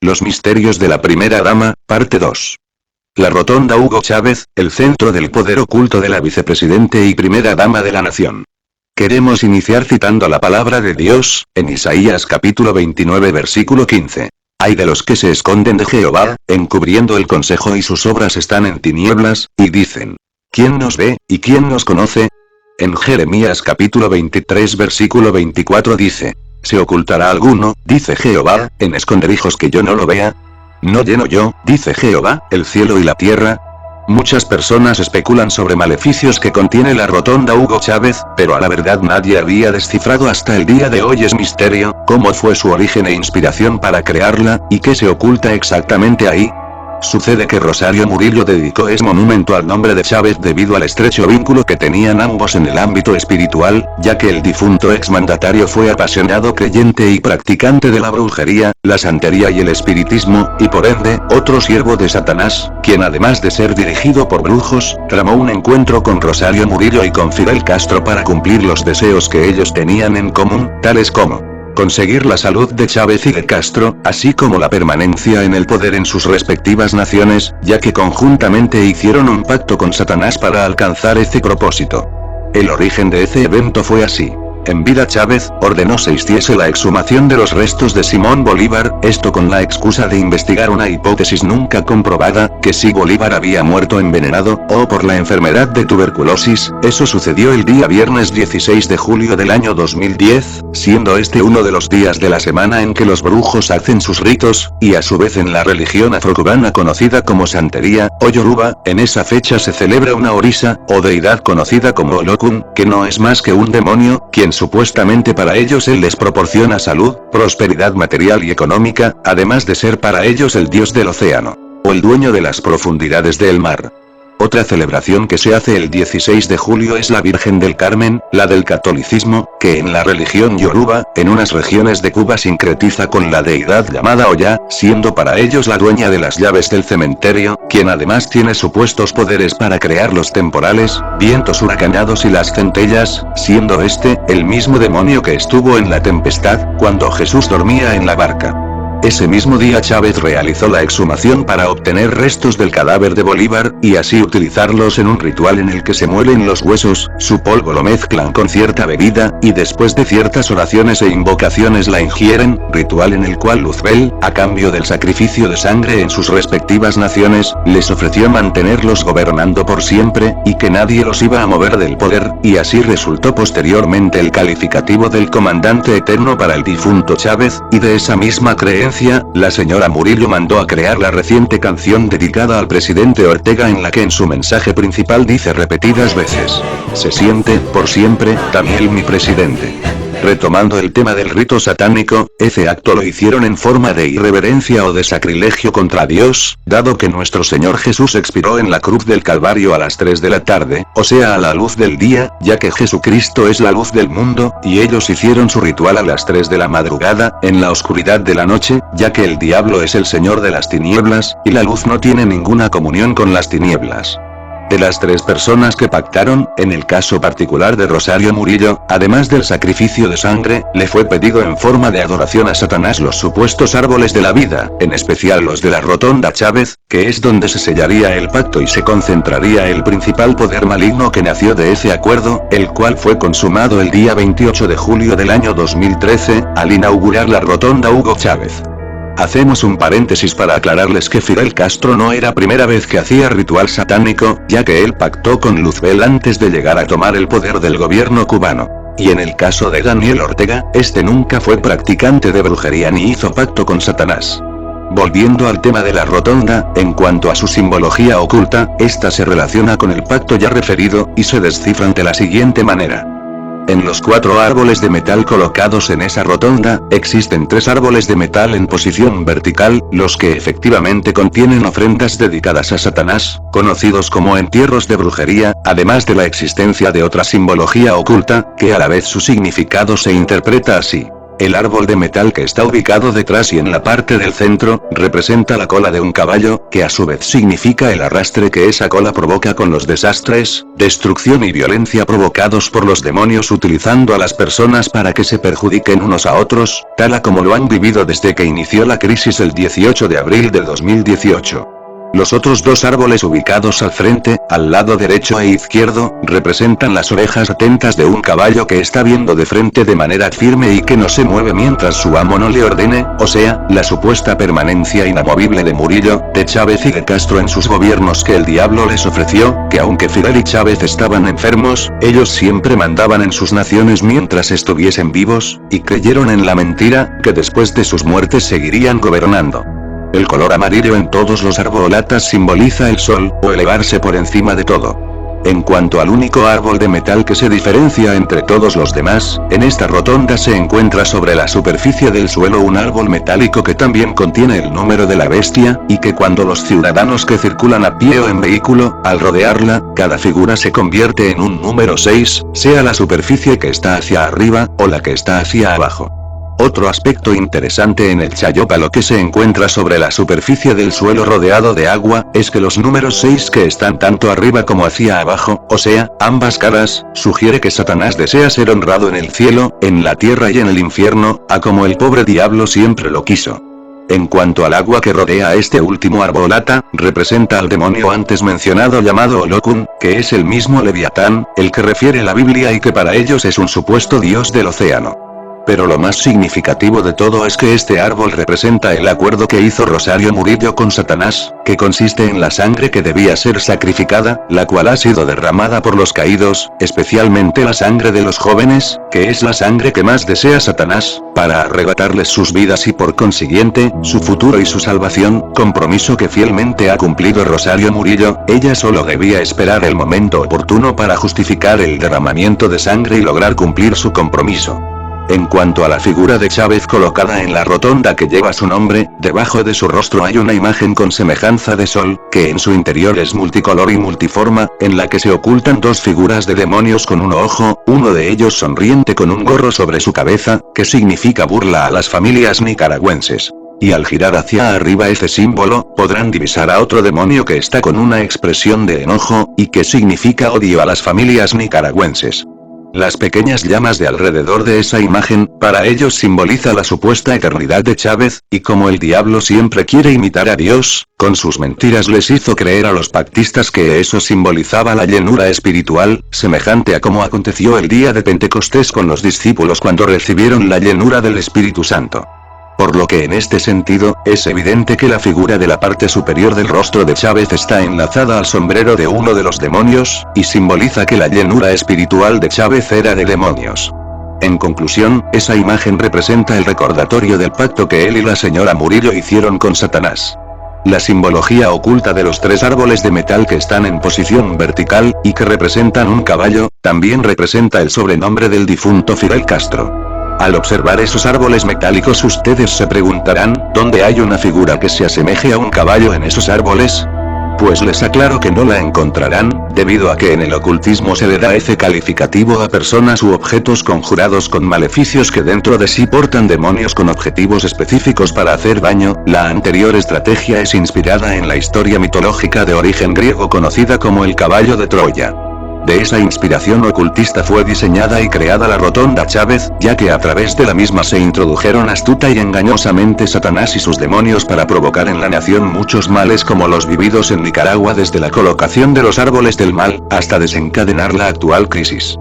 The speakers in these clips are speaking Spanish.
Los misterios de la primera dama, parte 2. La rotonda Hugo Chávez, el centro del poder oculto de la vicepresidente y primera dama de la nación. Queremos iniciar citando la palabra de Dios, en Isaías capítulo 29 versículo 15. Ay de los que se esconden de Jehová, encubriendo el consejo y sus obras están en tinieblas, y dicen: ¿quién nos ve, y quién nos conoce? En Jeremías capítulo 23 versículo 24 dice: ¿se ocultará alguno, dice Jehová, en esconderijos que yo no lo vea? ¿No lleno yo, dice Jehová, el cielo y la tierra? Muchas personas especulan sobre maleficios que contiene la rotonda Hugo Chávez, pero a la verdad nadie había descifrado hasta el día de hoy es misterio, cómo fue su origen e inspiración para crearla, y qué se oculta exactamente ahí. Sucede que Rosario Murillo dedicó ese monumento al nombre de Chávez debido al estrecho vínculo que tenían ambos en el ámbito espiritual, ya que el difunto exmandatario fue apasionado creyente y practicante de la brujería, la santería y el espiritismo, y por ende, otro siervo de Satanás, quien además de ser dirigido por brujos, tramó un encuentro con Rosario Murillo y con Fidel Castro para cumplir los deseos que ellos tenían en común, tales como conseguir la salud de Chávez y de Castro, así como la permanencia en el poder en sus respectivas naciones, ya que conjuntamente hicieron un pacto con Satanás para alcanzar ese propósito. El origen de ese evento fue así. En vida Chávez ordenó se hiciese la exhumación de los restos de Simón Bolívar, esto con la excusa de investigar una hipótesis nunca comprobada, que si Bolívar había muerto envenenado, o por la enfermedad de tuberculosis. Eso sucedió el día viernes 16 de julio del año 2010, siendo este uno de los días de la semana en que los brujos hacen sus ritos, y a su vez en la religión afrocubana conocida como santería, o yoruba, en esa fecha se celebra una orisa, o deidad conocida como Olokun, que no es más que un demonio, quien supuestamente para ellos él les proporciona salud, prosperidad material y económica, además de ser para ellos el dios del océano, o el dueño de las profundidades del mar. Otra celebración que se hace el 16 de julio es la Virgen del Carmen, la del catolicismo, que en la religión yoruba, en unas regiones de Cuba sincretiza con la deidad llamada Oya, siendo para ellos la dueña de las llaves del cementerio, quien además tiene supuestos poderes para crear los temporales, vientos huracanados y las centellas, siendo este, el mismo demonio que estuvo en la tempestad, cuando Jesús dormía en la barca. Ese mismo día Chávez realizó la exhumación para obtener restos del cadáver de Bolívar, y así utilizarlos en un ritual en el que se muelen los huesos, su polvo lo mezclan con cierta bebida, y después de ciertas oraciones e invocaciones la ingieren, ritual en el cual Luzbel, a cambio del sacrificio de sangre en sus respectivas naciones, les ofreció mantenerlos gobernando por siempre, y que nadie los iba a mover del poder, y así resultó posteriormente el calificativo del comandante eterno para el difunto Chávez, y de esa misma creencia, la señora Murillo mandó a crear la reciente canción dedicada al presidente Ortega en la que en su mensaje principal dice repetidas veces: se siente, por siempre, Daniel mi presidente. Retomando el tema del rito satánico, ese acto lo hicieron en forma de irreverencia o de sacrilegio contra Dios, dado que nuestro Señor Jesús expiró en la cruz del Calvario a las 3 de la tarde, o sea a la luz del día, ya que Jesucristo es la luz del mundo, y ellos hicieron su ritual a las 3 de la madrugada, en la oscuridad de la noche, ya que el diablo es el señor de las tinieblas, y la luz no tiene ninguna comunión con las tinieblas. De las 3 personas que pactaron, en el caso particular de Rosario Murillo, además del sacrificio de sangre, le fue pedido en forma de adoración a Satanás los supuestos árboles de la vida, en especial los de la rotonda Chávez, que es donde se sellaría el pacto y se concentraría el principal poder maligno que nació de ese acuerdo, el cual fue consumado el día 28 de julio del año 2013, al inaugurar la rotonda Hugo Chávez. Hacemos un paréntesis para aclararles que Fidel Castro no era primera vez que hacía ritual satánico, ya que él pactó con Luzbel antes de llegar a tomar el poder del gobierno cubano. Y en el caso de Daniel Ortega, este nunca fue practicante de brujería ni hizo pacto con Satanás. Volviendo al tema de la rotonda, en cuanto a su simbología oculta, esta se relaciona con el pacto ya referido, y se descifran de la siguiente manera. En los 4 árboles de metal colocados en esa rotonda, existen 3 árboles de metal en posición vertical, los que efectivamente contienen ofrendas dedicadas a Satanás, conocidos como entierros de brujería, además de la existencia de otra simbología oculta, que a la vez su significado se interpreta así. El árbol de metal que está ubicado detrás y en la parte del centro, representa la cola de un caballo, que a su vez significa el arrastre que esa cola provoca con los desastres, destrucción y violencia provocados por los demonios utilizando a las personas para que se perjudiquen unos a otros, tal a como lo han vivido desde que inició la crisis el 18 de abril del 2018. Los otros dos árboles ubicados al frente, al lado derecho e izquierdo, representan las orejas atentas de un caballo que está viendo de frente de manera firme y que no se mueve mientras su amo no le ordene, o sea, la supuesta permanencia inamovible de Murillo, de Chávez y de Castro en sus gobiernos que el diablo les ofreció, que aunque Fidel y Chávez estaban enfermos, ellos siempre mandaban en sus naciones mientras estuviesen vivos, y creyeron en la mentira, que después de sus muertes seguirían gobernando. El color amarillo en todos los arbolatas simboliza el sol, o elevarse por encima de todo. En cuanto al único árbol de metal que se diferencia entre todos los demás, en esta rotonda se encuentra sobre la superficie del suelo un árbol metálico que también contiene el número de la bestia, y que cuando los ciudadanos que circulan a pie o en vehículo, al rodearla, cada figura se convierte en un número 6, sea la superficie que está hacia arriba, o la que está hacia abajo. Otro aspecto interesante en el chayópalo que se encuentra sobre la superficie del suelo rodeado de agua, es que los números 6 que están tanto arriba como hacia abajo, o sea, ambas caras, sugiere que Satanás desea ser honrado en el cielo, en la tierra y en el infierno, a como el pobre diablo siempre lo quiso. En cuanto al agua que rodea a este último arbolata, representa al demonio antes mencionado llamado Olokun, que es el mismo Leviatán, el que refiere la Biblia y que para ellos es un supuesto dios del océano. Pero lo más significativo de todo es que este árbol representa el acuerdo que hizo Rosario Murillo con Satanás, que consiste en la sangre que debía ser sacrificada, la cual ha sido derramada por los caídos, especialmente la sangre de los jóvenes, que es la sangre que más desea Satanás, para arrebatarles sus vidas y por consiguiente, su futuro y su salvación, compromiso que fielmente ha cumplido Rosario Murillo. Ella solo debía esperar el momento oportuno para justificar el derramamiento de sangre y lograr cumplir su compromiso. En cuanto a la figura de Chávez colocada en la rotonda que lleva su nombre, debajo de su rostro hay una imagen con semejanza de sol, que en su interior es multicolor y multiforma, en la que se ocultan dos figuras de demonios con un ojo, uno de ellos sonriente con un gorro sobre su cabeza, que significa burla a las familias nicaragüenses. Y al girar hacia arriba ese símbolo, podrán divisar a otro demonio que está con una expresión de enojo, y que significa odio a las familias nicaragüenses. Las pequeñas llamas de alrededor de esa imagen, para ellos simboliza la supuesta eternidad de Chávez, y como el diablo siempre quiere imitar a Dios, con sus mentiras les hizo creer a los pactistas que eso simbolizaba la llenura espiritual, semejante a como aconteció el día de Pentecostés con los discípulos cuando recibieron la llenura del Espíritu Santo. Por lo que en este sentido, es evidente que la figura de la parte superior del rostro de Chávez está enlazada al sombrero de uno de los demonios, y simboliza que la llenura espiritual de Chávez era de demonios. En conclusión, esa imagen representa el recordatorio del pacto que él y la señora Murillo hicieron con Satanás. La simbología oculta de los tres árboles de metal que están en posición vertical, y que representan un caballo, también representa el sobrenombre del difunto Fidel Castro. Al observar esos árboles metálicos ustedes se preguntarán, ¿dónde hay una figura que se asemeje a un caballo en esos árboles? Pues les aclaro que no la encontrarán, debido a que en el ocultismo se le da ese calificativo a personas u objetos conjurados con maleficios que dentro de sí portan demonios con objetivos específicos para hacer daño. La anterior estrategia es inspirada en la historia mitológica de origen griego conocida como el caballo de Troya. De esa inspiración ocultista fue diseñada y creada la rotonda Chávez, ya que a través de la misma se introdujeron astuta y engañosamente Satanás y sus demonios para provocar en la nación muchos males como los vividos en Nicaragua desde la colocación de los árboles del mal, hasta desencadenar la actual crisis.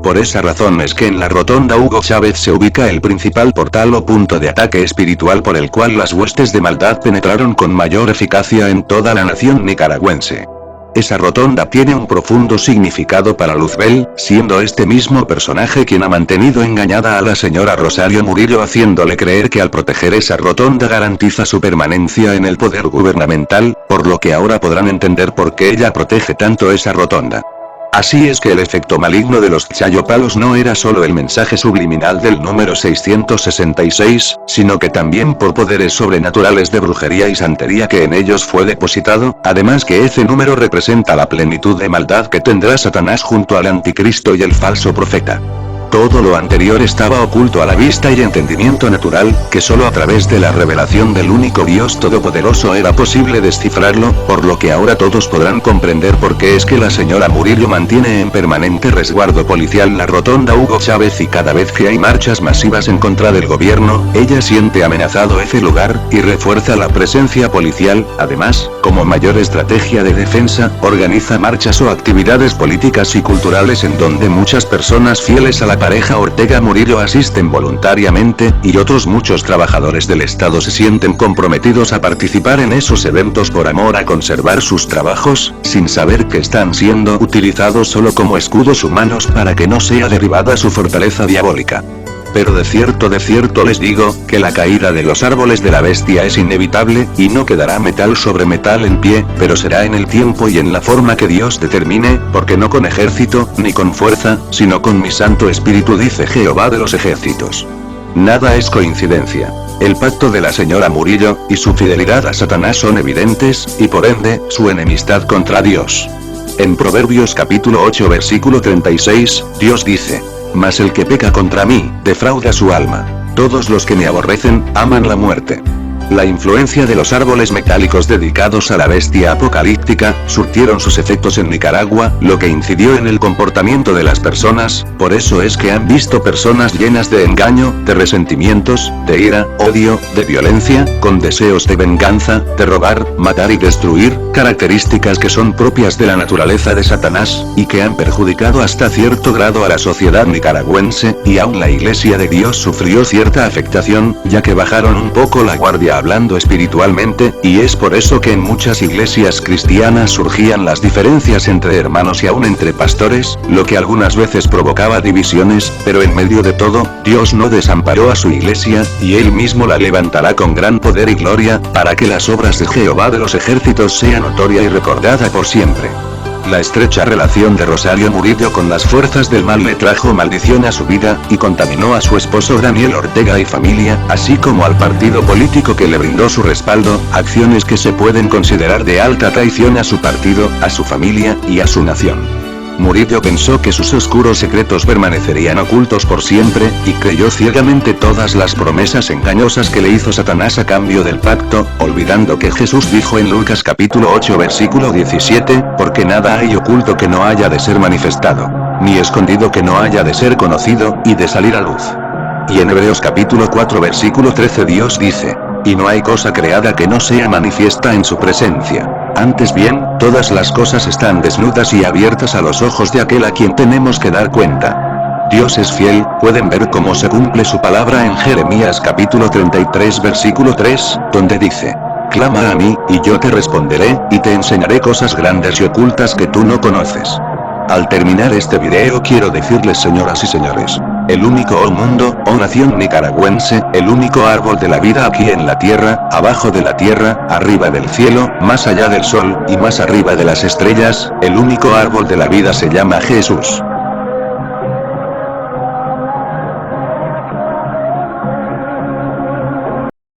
Por esa razón es que en la rotonda Hugo Chávez se ubica el principal portal o punto de ataque espiritual por el cual las huestes de maldad penetraron con mayor eficacia en toda la nación nicaragüense. Esa rotonda tiene un profundo significado para Luzbel, siendo este mismo personaje quien ha mantenido engañada a la señora Rosario Murillo haciéndole creer que al proteger esa rotonda garantiza su permanencia en el poder gubernamental, por lo que ahora podrán entender por qué ella protege tanto esa rotonda. Así es que el efecto maligno de los chayopalos no era solo el mensaje subliminal del número 666, sino que también por poderes sobrenaturales de brujería y santería que en ellos fue depositado, además que ese número representa la plenitud de maldad que tendrá Satanás junto al anticristo y el falso profeta. Todo lo anterior estaba oculto a la vista y entendimiento natural, que solo a través de la revelación del único Dios Todopoderoso era posible descifrarlo, por lo que ahora todos podrán comprender por qué es que la señora Murillo mantiene en permanente resguardo policial la rotonda Hugo Chávez y cada vez que hay marchas masivas en contra del gobierno, ella siente amenazado ese lugar, y refuerza la presencia policial. Además, como mayor estrategia de defensa, organiza marchas o actividades políticas y culturales en donde muchas personas fieles a la pareja Ortega Murillo asisten voluntariamente, y otros muchos trabajadores del Estado se sienten comprometidos a participar en esos eventos por amor a conservar sus trabajos, sin saber que están siendo utilizados solo como escudos humanos para que no sea derribada su fortaleza diabólica. Pero de cierto les digo, que la caída de los árboles de la bestia es inevitable, y no quedará metal sobre metal en pie, pero será en el tiempo y en la forma que Dios determine, porque no con ejército, ni con fuerza, sino con mi Santo Espíritu, dice Jehová de los ejércitos. Nada es coincidencia. El pacto de la señora Murillo, y su fidelidad a Satanás son evidentes, y por ende, su enemistad contra Dios. En Proverbios capítulo 8 versículo 36, Dios dice: mas el que peca contra mí, defrauda su alma. Todos los que me aborrecen, aman la muerte. La influencia de los árboles metálicos dedicados a la bestia apocalíptica, surtieron sus efectos en Nicaragua, lo que incidió en el comportamiento de las personas. Por eso es que han visto personas llenas de engaño, de resentimientos, de ira, odio, de violencia, con deseos de venganza, de robar, matar y destruir, características que son propias de la naturaleza de Satanás, y que han perjudicado hasta cierto grado a la sociedad nicaragüense, y aún la Iglesia de Dios sufrió cierta afectación, ya que bajaron un poco la guardia hablando espiritualmente, y es por eso que en muchas iglesias cristianas surgían las diferencias entre hermanos y aún entre pastores, lo que algunas veces provocaba divisiones, pero en medio de todo, Dios no desamparó a su iglesia, y Él mismo la levantará con gran poder y gloria, para que las obras de Jehová de los ejércitos sea notoria y recordada por siempre. La estrecha relación de Rosario Murillo con las fuerzas del mal le trajo maldición a su vida, y contaminó a su esposo Daniel Ortega y familia, así como al partido político que le brindó su respaldo, acciones que se pueden considerar de alta traición a su partido, a su familia, y a su nación. Murillo pensó que sus oscuros secretos permanecerían ocultos por siempre, y creyó ciegamente todas las promesas engañosas que le hizo Satanás a cambio del pacto, olvidando que Jesús dijo en Lucas capítulo 8 versículo 17, porque nada hay oculto que no haya de ser manifestado, ni escondido que no haya de ser conocido, y de salir a luz. Y en Hebreos capítulo 4 versículo 13 Dios dice: y no hay cosa creada que no sea manifiesta en su presencia. Antes bien, todas las cosas están desnudas y abiertas a los ojos de aquel a quien tenemos que dar cuenta. Dios es fiel, pueden ver cómo se cumple su palabra en Jeremías capítulo 33 versículo 3, donde dice: clama a mí, y yo te responderé, y te enseñaré cosas grandes y ocultas que tú no conoces. Al terminar este video quiero decirles, señoras y señores, el único mundo, nación nicaragüense, el único árbol de la vida aquí en la tierra, abajo de la tierra, arriba del cielo, más allá del sol, y más arriba de las estrellas, el único árbol de la vida se llama Jesús.